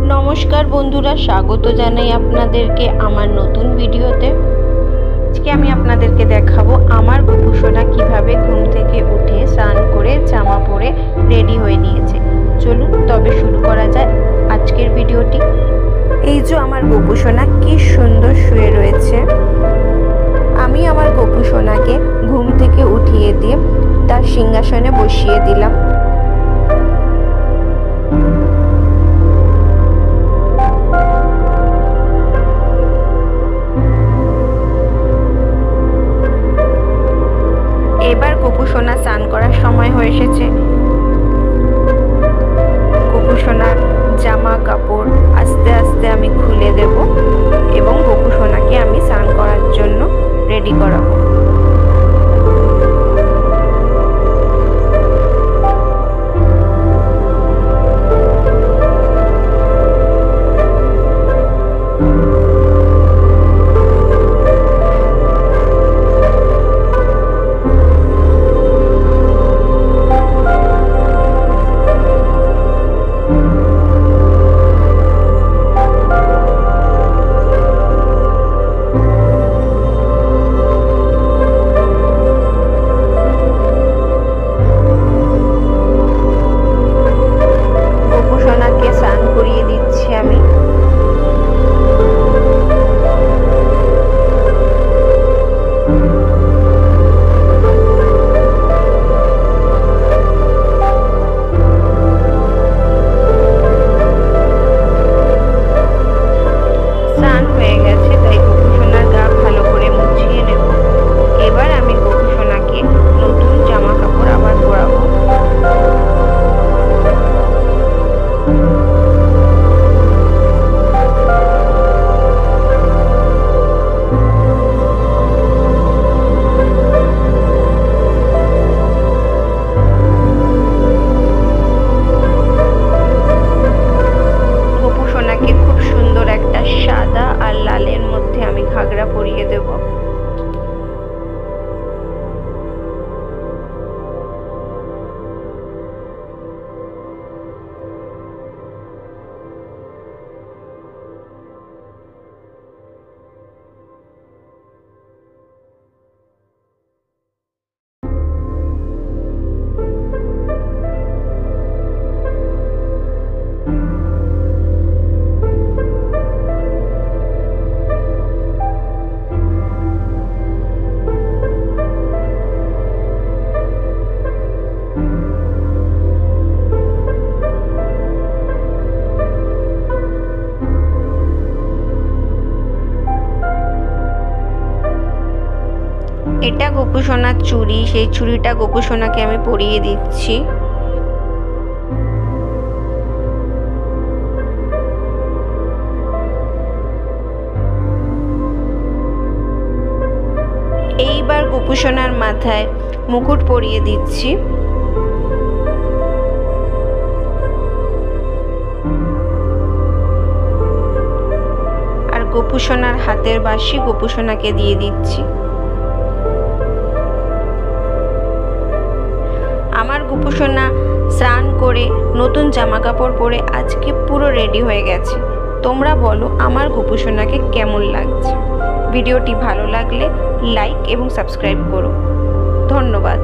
नमस्कार बंधुरा स्वागत जानाई आपनादेरके आमार नतून भिडियोते। आजके आमी आपनादेरके देखाबो आमार गोपू सोना किभाबे घुम थेके उठे स्नान करे जामा परे रेडी हये नियेछे। चलुन तबे शुरू करा जाय आजकेर भिडियोटी। एई जे आमार गोपू सोना कि सुंदर शुये रयेछे। आमी आमार गोपू सोनाके घुम थेके उठिये दिये तार सिंहासने बसिये दिलाम। एबार गोपू सोना स्नान करार समय हये एसेछे। गोपू सोनार जामा कापड़ आस्ते आस्ते आमी खुले देब एबं गोपू सोनाके आमी स्नान करार जोन्नो रेडी कराबो। घागरा परिए देव। এটা গোপু সোনার চুড়ি, সেই চুড়িটা গোপু সোনাকে আমি পরিয়ে দিচ্ছি। এইবার গোপু সোনার মাথায় মুকুট পরিয়ে দিচ্ছি। আর গোপু সোনার হাতের বাঁশি গোপু সোনাকে দিয়ে দিচ্ছি। আমার গোপু সোনা স্নান করে নতুন জামা কাপড় পরে আজকে পুরো রেডি হয়ে গেছে। তোমরা বলো আমার গোপু সোনাকে কেমন লাগছে। ভিডিওটি ভালো লাগলে লাইক এবং সাবস্ক্রাইব করো। ধন্যবাদ।